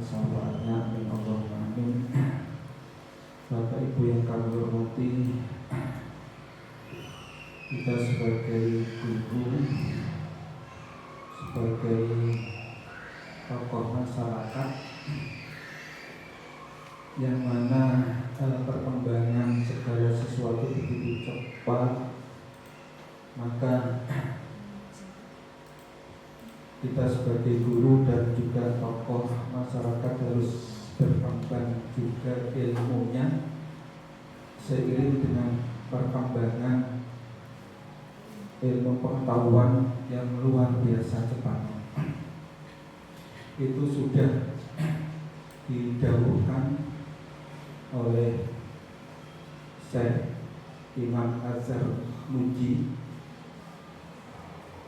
kesabarannya. Amin Allahumma amin. Bapak Ibu yang kami hormati, kita sebagai guru, sebagai tokoh masyarakat yang mana perkembangan segala sesuatu begitu cepat, maka kita sebagai guru dan juga tokoh masyarakat harus berkembang juga ilmunya seiring dengan perkembangan ilmu pengetahuan yang luar biasa cepat. Itu sudah didahulukan oleh Syekh Imam Azhar Muji,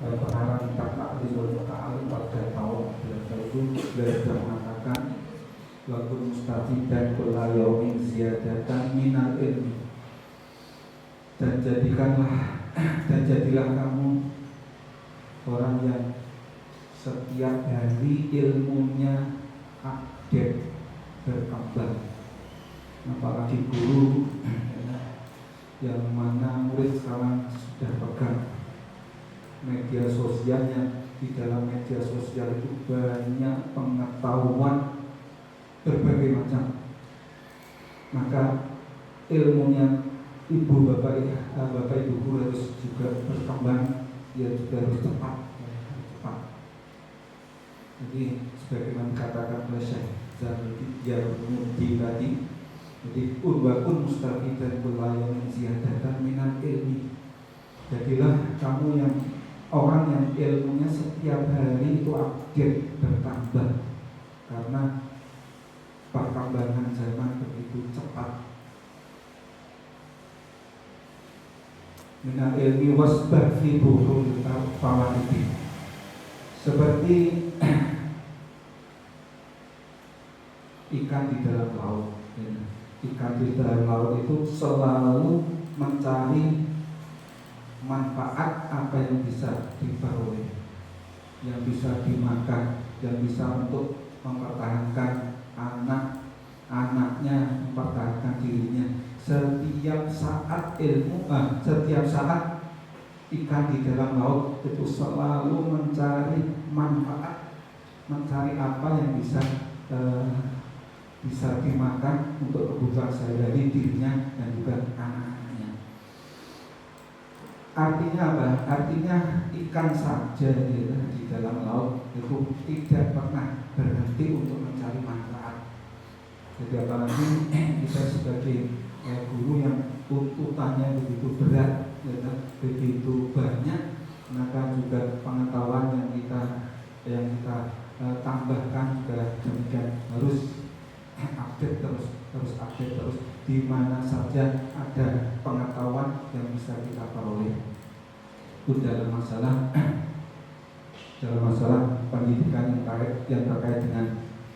pengarang kitab Ta'limul Muta'allim pada tahun 2000 beliau mengatakan waktu mustafidan kulla yaumin ziyadatan minal ilmi, dan jadilah kamu orang yang setiap hari ilmunya update, berkembang. Apalagi guru yang mana murid sekarang sudah pegang media sosialnya. Di dalam media sosial itu banyak pengetahuan berbagai macam, maka ilmunya bapak ibu guru harus juga berkembang, ya juga harus cepat. Jadi sebagaimana katakan oleh Syekh Zarmudi tadi, jadi urwakun mustafidan bulayan ziyadatan minal ilmi, jadilah kamu yang orang yang ilmunya setiap hari itu update, bertambah, karena perkembangan zaman begitu cepat. Minal ilmi wasbah fi buhuril fawaid, seperti ikan di dalam laut. Ikan di dalam laut itu selalu mencari manfaat apa yang bisa diperoleh, yang bisa dimakan, yang bisa untuk mempertahankan anaknya, mempertahankan dirinya. Setiap saat setiap saat ikan di dalam laut itu selalu mencari manfaat, mencari apa yang bisa dimakan untuk kebutuhan sehari-hari dirinya dan juga anak-anaknya. Artinya apa? Artinya ikan saja di dalam laut itu tidak pernah berhenti untuk mencari manfaat. Jadi apalagi kita sebagai guru yang tuntutannya begitu berat, begitu banyak, maka juga pengetahuan yang kita tambahkan juga demikian, harus update terus di mana saja ada pengetahuan yang bisa kita peroleh. Itu dalam masalah pendidikan yang terkait dengan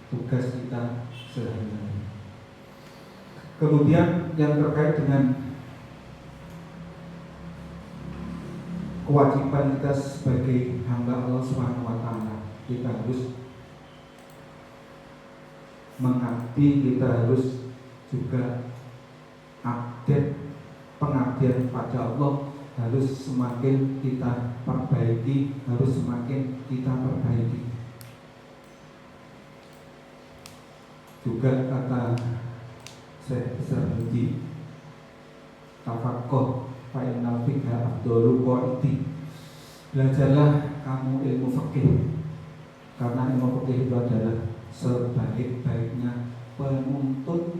tugas kita sehari-hari. Kemudian yang terkait dengan kewajiban kita sebagai hamba Allah Subhanahu wa taala, kita harus mengabdi, kita harus juga update pengabdian pada Allah, harus semakin kita perbaiki, Juga kata Syekh Zarmudi, tafaqquh fa innal fiqha afdhalu qaidi, belajarlah kamu ilmu fikih, karena ilmu fikih itu adalah sebaik-baiknya penuntut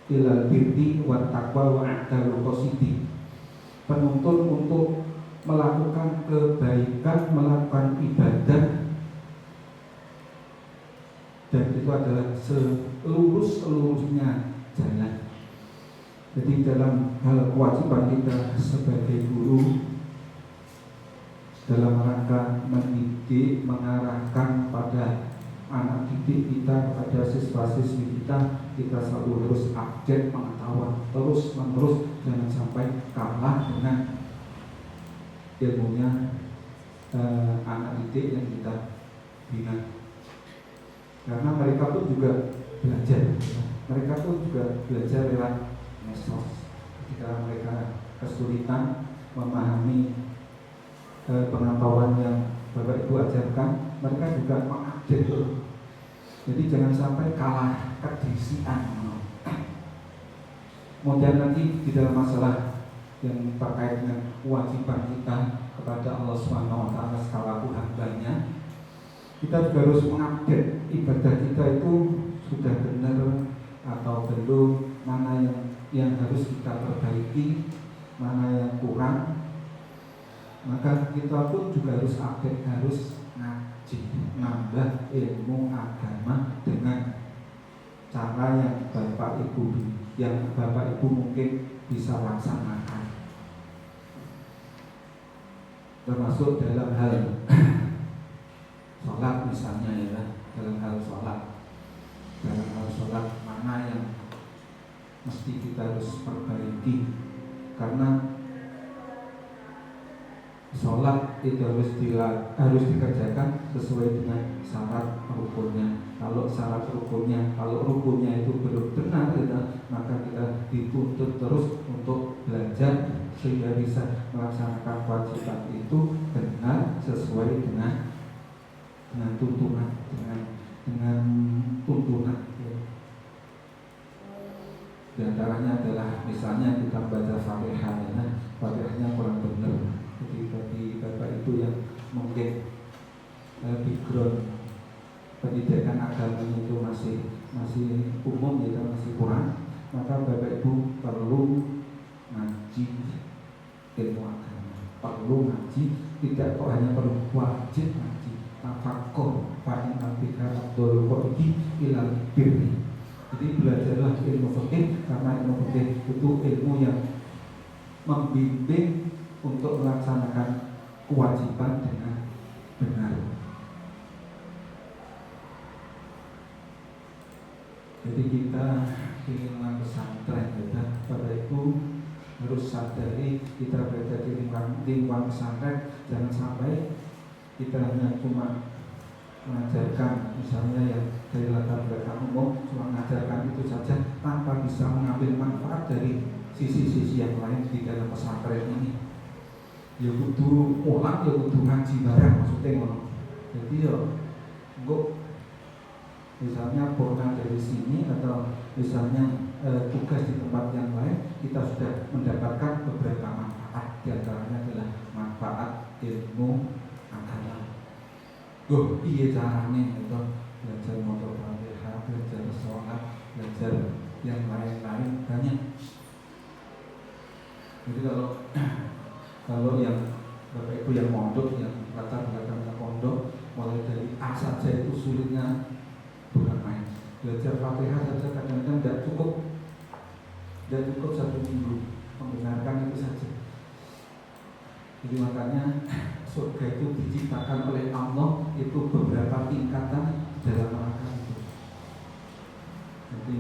ilal birri wa taqwa wa adalul qasidi, penuntut untuk melakukan kebaikan, melakukan ibadah, dan itu adalah seluruhnya jalan. Jadi dalam hal kewajiban kita sebagai guru dalam rangka mendidik, mengarahkan pada anak didik kita, kepada siswa-siswi kita selalu harus update pengetahuan terus menerus, jangan sampai kalah dengan ilmunya anak didik yang kita bina. karena mereka pun juga belajar. Mereka pun juga belajar lewat medsos. Ketika mereka kesulitan memahami pengetahuan yang Bapak Ibu ajarkan, mereka juga mengupdate. Jadi jangan sampai kalah kedisian. Kemudian lagi di dalam masalah yang terkait dengan kewajiban kita kepada Allah SWT selaku hambanya, kita juga harus mengupdate ibadah kita itu sudah benar atau belum, mana yang harus kita perbaiki, mana yang kurang. Maka kita pun juga harus update, harus ngaji, nambah ilmu agama dengan cara yang Bapak Ibu mungkin bisa laksanakan, termasuk dalam hal sholat misalnya ya, dalam hal sholat mana yang mesti kita harus perbaiki, karena sholat itu harus dikerjakan sesuai dengan syarat rukunnya. Kalau syarat rukunnya, kalau rukunnya itu belum benar, maka kita dituntut terus untuk belajar sehingga bisa melaksanakan kewajiban itu benar sesuai dengan tuntunan, dengan tuntunan. Di antaranya adalah misalnya kita baca Fatihah, Fatihahnya kurang benar. Jadi bagi Bapak Ibu yang mungkin background pendidikan agamanya itu masih umum gitu, masih kurang, maka Bapak Ibu perlu ngaji ilmu agama, perlu ngaji, tidak kok hanya perlu, wajib ngaji, tafakkur, fa'in abika abdul qodi ilal birri. Jadi belajarlah ilmu fikih, karena ilmu fikih itu ilmu yang membimbing untuk melaksanakan kewajiban dengan benar. Jadi kita ingin pesantren, Bapak Ibu harus sadari kita berada di lingkungan pesantren. Jangan sampai kita hanya cuma mengajarkan, misalnya yang dari latar belakang umum, cuma mengajarkan itu saja tanpa bisa mengambil manfaat dari sisi-sisi yang lain di dalam pesantren ini. Ya kudu mulang, ya kudu ngaji bareng, maksudnya ngono. Jadi ya engko misalnya pulang dari sini atau misalnya tugas di tempat yang lain, kita sudah mendapatkan beberapa manfaat. Di antaranya adalah manfaat ilmu agama. Iya caranya itu belajar motor Fatihah, belajar sholat, belajar yang lain-lain banyak. Jadi kalau yang Bapak Ibu yang mondok, yang latar belakangnya pondok, mulai dari A saja itu sulitnya bukan main. Belajar Fatihah saja kadang-kadang tidak cukup 1 minggu membenarkan itu saja. Jadi makanya surga itu diciptakan oleh Allah itu beberapa tingkatan dalam rangka itu. Jadi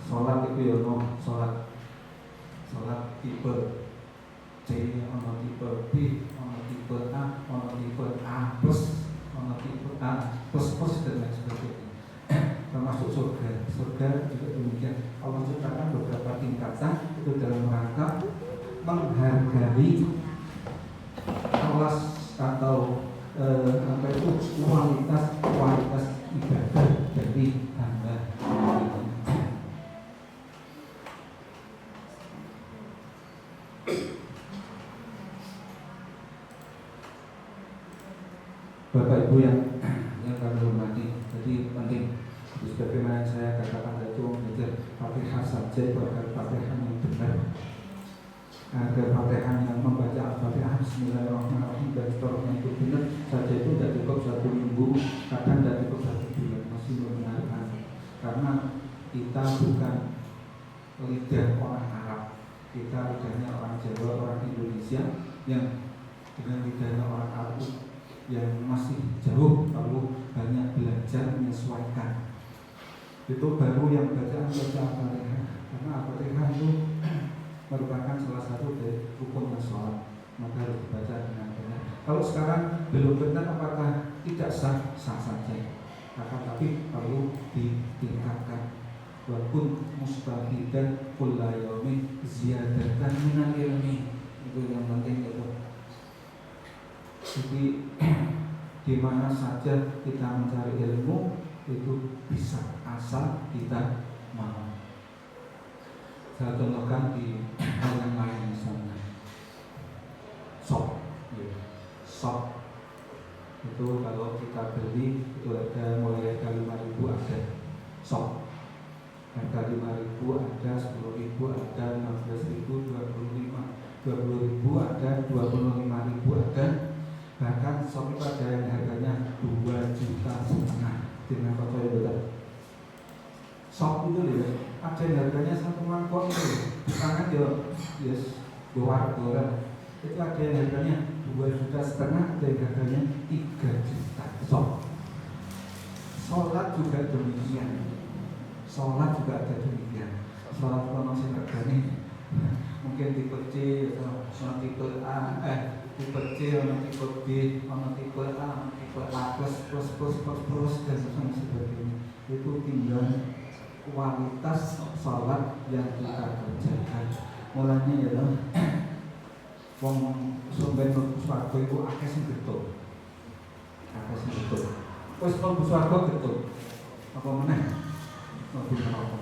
sholat itu ya sholat tipe C, ono tipe B, ono tipe A, ono tipe A plus, ono tipe A plus dan lain sebagainya. Termasuk surga juga demikian. Allah menciptakan beberapa tingkatan itu dalam rangka menghargai kelas atau kualitas ibadah dari hamba. Bapak Ibu yang kami hormati, jadi penting sebagaimana saya katakan tadi, belajar Fatihah saja, agar Fatihah yang benar, agar Fatihah yang membaca Al-Fatihah Bismillahirrahmanirrahim dan seterusnya itu benar saja, itu tidak cukup 1 minggu, kadang tidak cukup 1 bulan, masih membenarkan. Karena kita bukan lidah orang Arab, kita lidahnya orang Jawa, orang Indonesia yang dengan lidahnya orang Arab yang masih jauh, perlu banyak belajar menyesuaikan. Itu baru yang baca Al-Fatihah, karena Al-Fatihah itu merupakan salah satu dari rukun sholat, maka harus dibaca dengan benar. Kalau sekarang belum benar, apakah tidak sah? Sah saja. akan tapi perlu ditingkatkan. Walaupun mustahidan kulla yaumin ziyadatan minal ilmi, itu yang penting itu. Jadi di mana saja kita mencari ilmu itu bisa asal kita mau. Saya contohkan di hal yang lain, misalnya sop, sop itu kalau kita beli itu ada mulai harga 5.000 ada sop, harga 5.000 ada, 10.000 ada, 15.000, 20.000 ada, 25.000 ada, bahkan sop itu ada yang harganya 2,5 juta dengan foto yang betul. Sop itu ya, ada yang harganya 1 mangkok itu, bukan ya, yes, luar dolar. Itu ada yang harganya 2,5 juta, ada yang harganya 3 juta. Sholat juga demikian. Sholat juga ada demikian. Sholat kalau masih harganya mungkin tipe C atau tipe A, tipe C, tipe B, tipe A, tipe A plus dan sebagainya. Itu tinggal kualitas sholat yang kita kerjakan. Mulanya ya loh, wong sumber swarga itu akeh sing getut. Wis mlebu swarga getut. Apa meneh? Mlebu neraka.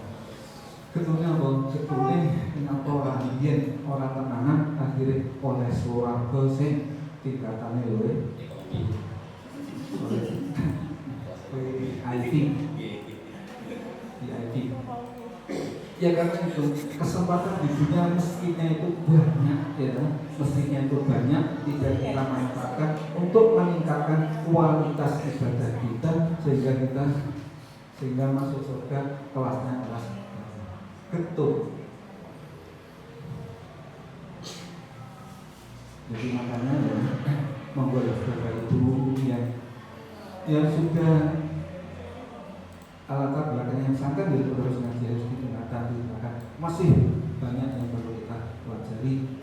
Getune apa? Getune kenapa orang yen ora tenanan akhire oleh swarga sing tingkatane luwih. VIP. Ya karena itu kesempatan di dunia mestinya itu banyak, ya, mestinya itu banyak, tidak kita manfaatkan untuk meningkatkan kualitas ibadah kita sehingga masuk surga kelasnya kelas getut. Jadi makanya ya, membuat saudara itu yang sudah latar belakang yang sangat gitu terus ngaji harus ditingkatkan. Masih banyak yang perlu kita pelajari,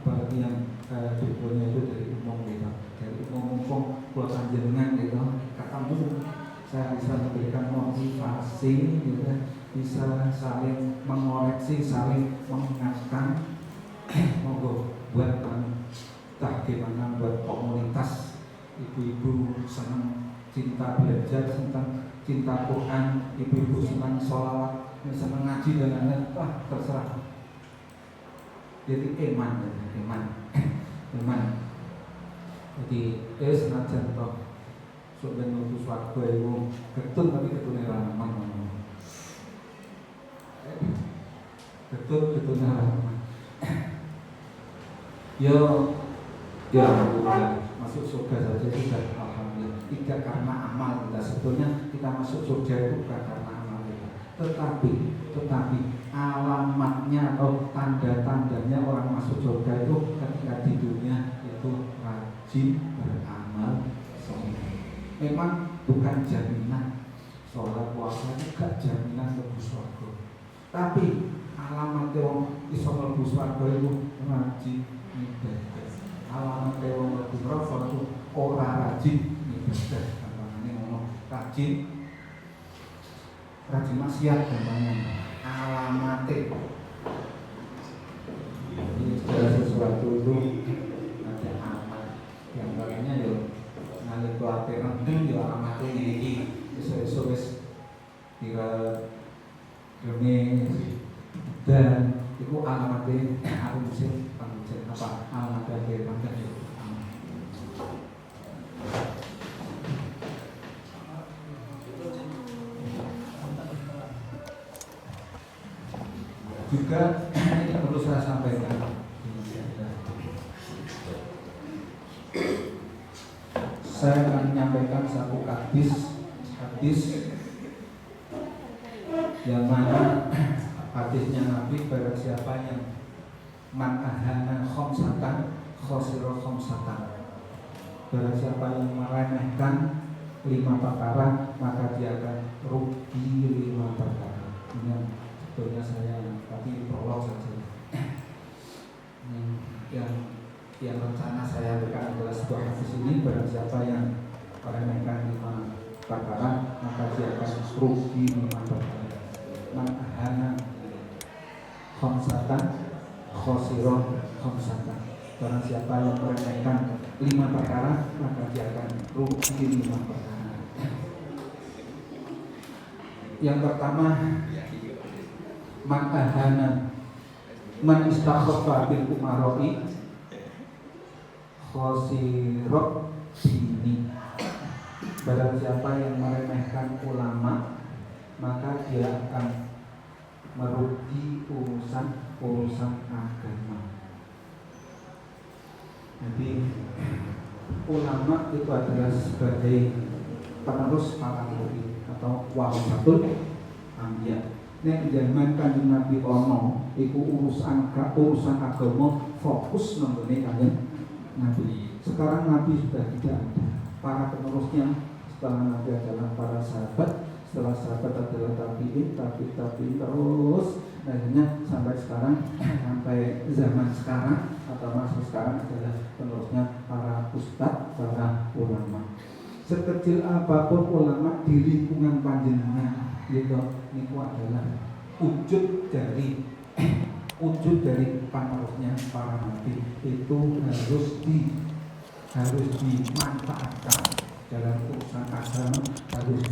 apalagi yang berikutnya itu dari umum gitu, dari umum buat panjenengan gitu. Katamu saya bisa memberikan motivasi gitu, bisa saling mengoreksi, saling mengingatkan. Monggo buat entah gimana buat komunitas ibu-ibu senang cinta belajar tentang cinta Quran, ibu-ibu senang sholawat, senang ngaji dan lain-lain, terserah. Jadi iman. Jadi senajan toh sebenarnya nutus warga itu getun tapi getune raman. Getun raman. Ya masuk surga saja sudah alhamdulillah. Tidak karena amal kita, sebetulnya kita masuk surga itu bukan karena amal kita, tetapi alamatnya atau tanda-tandanya orang masuk surga itu ketika di dunia itu rajin beramal soleh. Memang bukan jaminan sholat puasa itu gak jaminan mlebu surga, tapi alamatnya orang iso mlebu surga itu rajin ibadah. Alamatnya orang mlebu neraka itu ora rajin ibadah, gampangane ngono. Rajin maksiat gampangane. Alamate ini segala sesuatu itu ada amal. Yang lainnya yo nalika ate rendeng yo alamate iki. Esuk-esuk wis kira rene dan itu alamate aku mesti panjen apa alamate mangkat yo. Juga ini perlu saya sampaikan, saya akan menyampaikan satu hadis yang mana hadisnya Nabi, barang siapa yang man ahana khomsatan khosiro khomsatan, barang siapa yang meremehkan 5 perkara maka dia akan rugi 5 perkara. Ini sebetulnya saya tapi prolog saja. Yang rencana saya berikan adalah sebuah hadis ini, barang siapa yang meremehkan 5 perkara, maka dia akan rugi 5 perkara. Man ahana khamsatan khosiron khamsatan. Barang siapa yang meremehkan 5 perkara, maka dia akan rugi 5 perkara. Yang pertama, man ahana man istakhaffa bil umaroi khosirot dini. Barang siapa yang meremehkan ulama, maka dia akan merugi urusan agama. Jadi ulama itu adalah sebagai penerus para nabi atau warisatul anbiya. Nek zaman Kanjeng Nabi ono iku urusan agama fokus nonggone Kanjeng Nabi. Sekarang Nabi sudah tidak ada. Para penerusnya setelah Nabi adalah para sahabat, setelah sahabat adalah tabi'in terus akhirnya sampai sekarang, sampai zaman sekarang atau masa sekarang adalah penerusnya para ustadz, para ulama. Sekecil apapun ulama di lingkungan panjenengan, itu adalah wujud dari penerusnya para nabi. Itu harus dimanfaatkan dalam urusan agama, harus